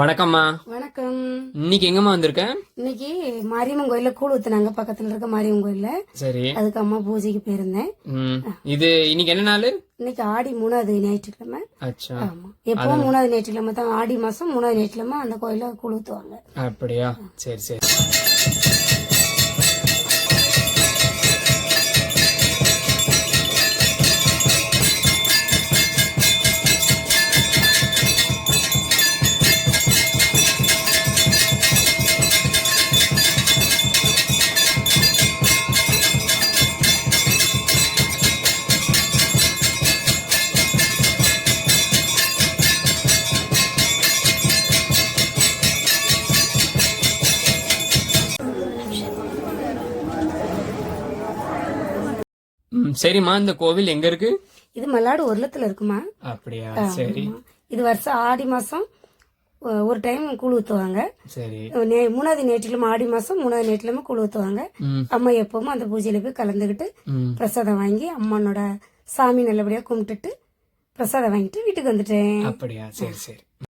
வணக்கம்மா. வணக்கம். இன்னைக்கு எங்கம்மா வந்திருக்க? இன்னைக்கு மாரியம்மன் கோயில்ல கூழ் ஊத்துனாங்க, பக்கத்துல இருக்க மாரியம்மன் கோயில்ல. சரி. அதுக்கு அம்மா பூஜைக்கு போயிருந்தேன். இது இன்னைக்கு என்ன நாள்? இன்னைக்கு ஆடி 3வது ஞாயிற்றுக்கிழமை. அச்சா. ஆமா, எப்பவும் 3வது ஞாயிற்றுக்கிழமை தான், ஆடி மாசம் 3வது ஞாயிற்றுக்கிழமை அந்த கோயில்ல கூழ் ஊத்துவாங்க. அப்படியா? சரி சரி. சரிம்மா, இந்த கோவில் எங்க இருக்கு? இது மல்லாடு ஒருலத்துல இருக்குமா. அப்படியா? சரி. இது வருஷம் ஆடி மாசம் ஒரு டைம் கூழ் ஊத்துவாங்க. சரி. 3வது ஞாயிற்றுக்கிழமை, ஆடி மாசம் 3வது ஞாயிற்றுக்கிழமை கூழ் ஊத்துவாங்க. அம்மா எப்பவும் அந்த பூஜையில போய் கலந்துகிட்டு பிரசாதம் வாங்கி அம்மனோட சாமி நல்லபடியா கும்பிட்டுட்டு பிரசாதம் வாங்கிட்டு வீட்டுக்கு வந்துட்டேன். அப்படியா? சரி சரி.